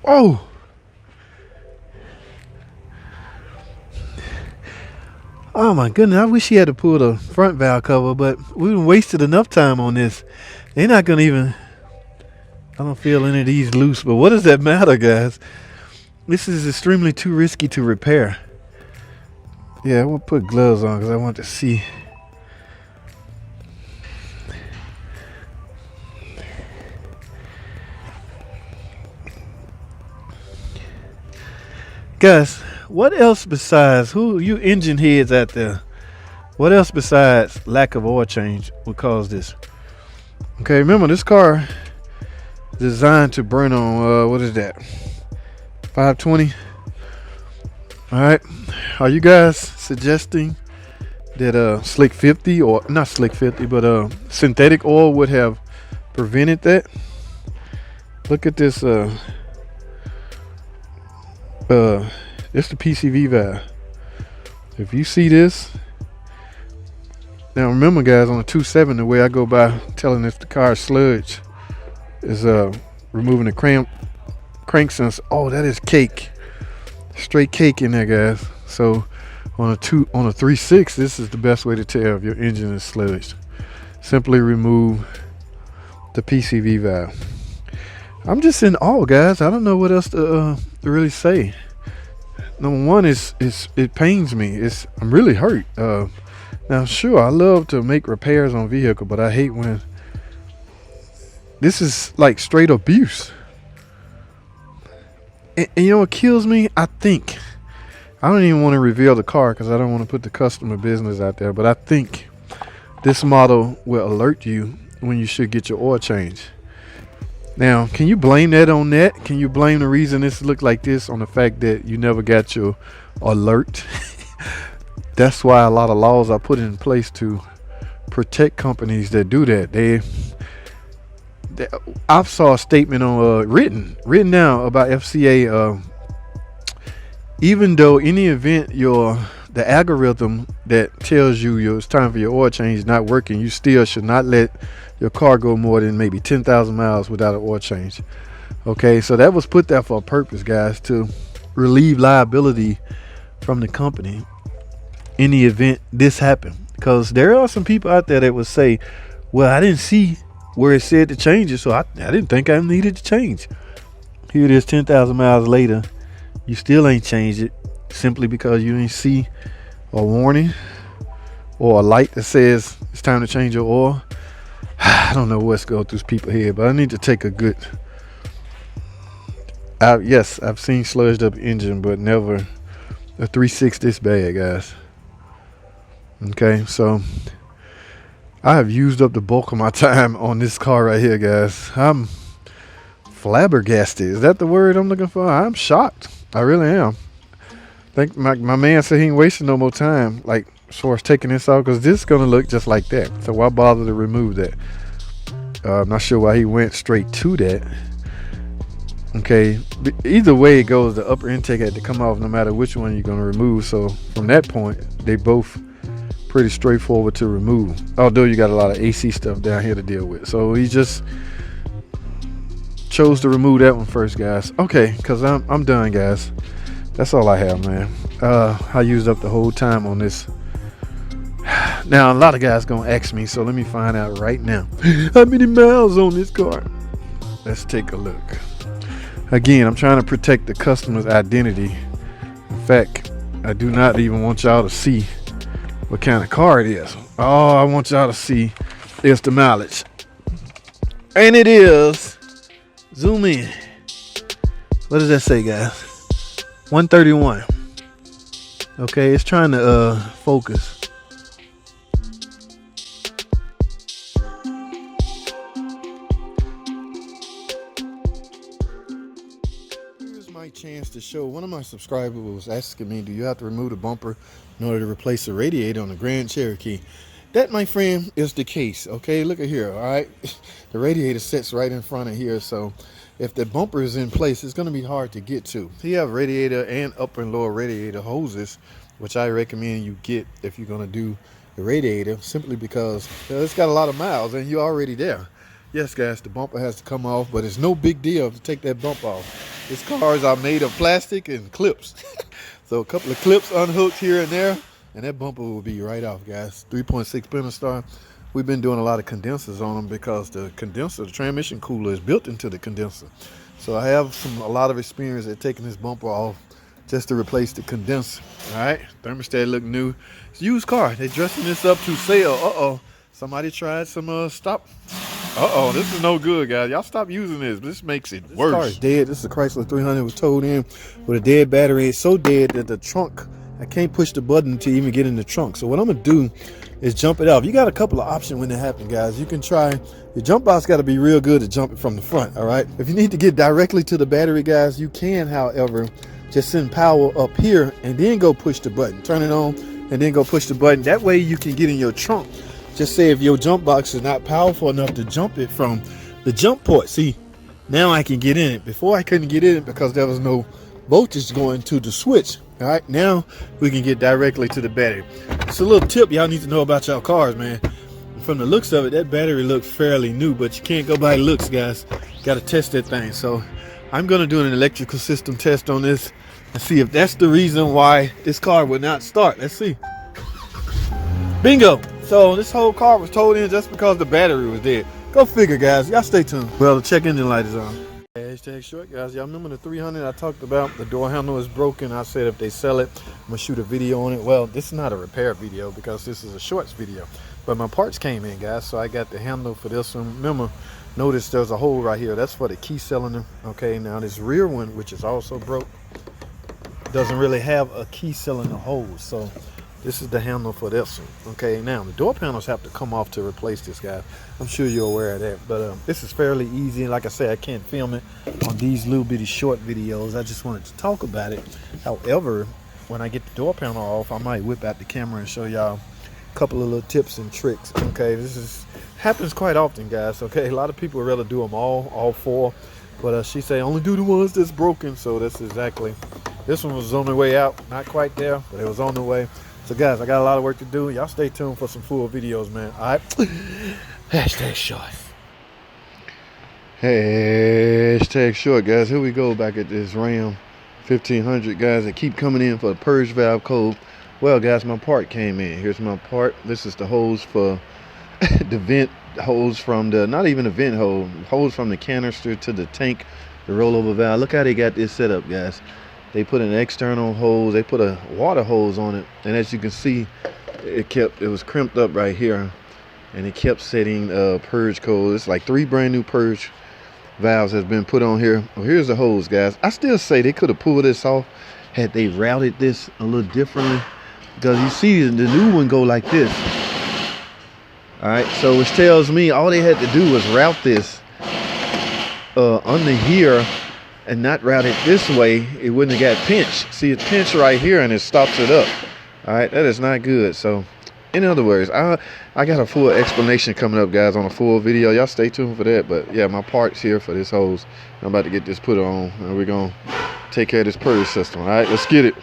Oh, oh my goodness! I wish he had to pull the front valve cover, but we wasted enough time on this. They're not gonna even. I don't feel any of these loose, but what does that matter, guys? This is extremely too risky to repair. Yeah, I will put gloves on because I want to see. Guys, what else besides who you engine heads out there? What else besides lack of oil change would cause this? Okay, remember this car designed to burn on what is that? 520. All right. Are you guys suggesting that slick 50 or not slick 50, but synthetic oil would have prevented that? Look at this. It's the PCV valve. If you see this, now remember, guys, on the 2.7, the way I go by telling if the car is sludge is removing the crank sensor. Oh, that is cake, straight cake in there, guys. So on a 3.6, this is the best way to tell if your engine is sludged. Simply remove the PCV valve. I'm just in awe, guys. I don't know what else to really say. Number one is it pains me. I'm really hurt. Now, sure, I love to make repairs on vehicle, but I hate when this is like straight abuse. And you know what kills me? I think I don't even want to reveal the car because I don't want to put the customer business out there. But I think this model will alert you when you should get your oil change. Now, can you blame that on that? Can you blame the reason this looked like this on the fact that you never got your alert? That's why a lot of laws are put in place to protect companies that do that. I saw a statement on written down about FCA. Even though any event the algorithm that tells you it's time for your oil change is not working, you still should not let your car go more than maybe 10,000 miles without an oil change. Okay, so that was put there for a purpose, guys, to relieve liability from the company in the event this happened. Because there are some people out there that would say, well, I didn't see where it said to change it, so I didn't think I needed to change. Here it is 10,000 miles later. You still ain't changed it simply because you didn't see a warning or a light that says it's time to change your oil. I don't know what's going through people's head, but I need to take a good. Yes, I've seen sludged up engine, but never a 3.6 this bad, guys. Okay, so I have used up the bulk of my time on this car right here, guys. I'm flabbergasted. Is that the word I'm looking for? I'm shocked. I really am. I think my man said he ain't wasting no more time, like as far as taking this out, because this is going to look just like that. So why bother to remove that? I'm not sure why he went straight to that. Okay, either way it goes, the upper intake had to come off no matter which one you're going to remove. So from that point, they both pretty straightforward to remove. Although you got a lot of AC stuff down here to deal with. So he just chose to remove that one first, guys. Okay, because I'm done, guys. That's all I have, man. I used up the whole time on this. Now, a lot of guys going to ask me, so let me find out right now. How many miles on this car? Let's take a look. Again, I'm trying to protect the customer's identity. In fact, I do not even want y'all to see what kind of car it is. All I want y'all to see is the mileage. And it is, zoom in. What does that say, guys? 131. Okay, it's trying to focus. Here's my chance to show. One of my subscribers was asking me, do you have to remove the bumper in order to replace the radiator on the Grand Cherokee? That, my friend, is the case. Okay, look at here. All right, the radiator sits right in front of here, so if the bumper is in place, it's going to be hard to get to. You have radiator and upper and lower radiator hoses, which I recommend you get if you're going to do the radiator, simply because it's got a lot of miles and you're already there. Yes, guys, the bumper has to come off, but it's no big deal to take that bump off. These cars are made of plastic and clips. So a couple of clips unhooked here and there, and that bumper will be right off, guys. 3.6 Pentastar. We've been doing a lot of condensers on them because the condenser, the transmission cooler, is built into the condenser. So I have a lot of experience at taking this bumper off just to replace the condenser. All right, thermostat look new. It's a used car. They're dressing this up to sale. Somebody tried some stop. This is no good, guys. Y'all stop using this. This makes it worse. This car is dead. This is a Chrysler 300. It was towed in with a dead battery. It's so dead that the trunk, I can't push the button to even get in the trunk. So what I'm going to do is jump it off. You got a couple of options when that happens, guys. You can try, your jump out's got to be real good to jump it from the front, all right? If you need to get directly to the battery, guys, you can, however, just send power up here and then go push the button. Turn it on and then go push the button. That way you can get in your trunk. Just say if your jump box is not powerful enough to jump it from the jump port. See, now I can get in it. Before I couldn't get in it because there was no voltage going to the switch. All right, now we can get directly to the battery. It's a little tip y'all need to know about y'all cars, man. From the looks of it, that battery looks fairly new, but you can't go by looks, guys. Got to test that thing. So I'm going to do an electrical system test on this and see if that's the reason why this car would not start. Let's see. Bingo. So this whole car was towed in just because the battery was dead. Go figure, guys. Y'all stay tuned. Well, the check engine light is on. Hashtag short, guys. Y'all remember the 300 I talked about? The door handle is broken. I said if they sell it, I'm going to shoot a video on it. Well, this is not a repair video because this is a shorts video. But my parts came in, guys, so I got the handle for this one. Remember, notice there's a hole right here. That's for the key cylinder. Okay, now this rear one, which is also broke, doesn't really have a key cylinder hole. So this is the handle for this one. Okay, now the door panels have to come off to replace this, guy. I'm sure you're aware of that, but this is fairly easy. Like I said, I can't film it on these little bitty short videos. I just wanted to talk about it. However, when I get the door panel off, I might whip out the camera and show y'all a couple of little tips and tricks. Okay, this happens quite often, guys. Okay, a lot of people would rather do them all four, but she say only do the ones that's broken. So that's exactly, this one was on the way out, not quite there, but it was on the way. So guys, I got a lot of work to do. Y'all stay tuned for some full videos, man. All right. Hashtag short. Hashtag short, guys. Here we go back at this Ram 1500, guys. That keep coming in for the purge valve code. Well, guys, my part came in. Here's my part. This is the hose for the vent hose from the, not even a vent hose from the canister to the tank, the rollover valve. Look how they got this set up, guys. They put an external hose, they put a water hose on it, and as you can see, it was crimped up right here, and it kept setting purge code. It's like 3 brand new purge valves has been put on here. Well, here's the hose, guys. I still say they could have pulled this off had they routed this a little differently, because you see the new one go like this. All right, so which tells me all they had to do was route this under here and not route it this way. It wouldn't have got pinched. See, it's pinched right here and it stops it up. All right, that is not good. So in other words, I got a full explanation coming up, guys, on a full video. Y'all stay tuned for that. But yeah, my parts here for this hose. I'm about to get this put on and we're gonna take care of this purge system. All right, let's get it.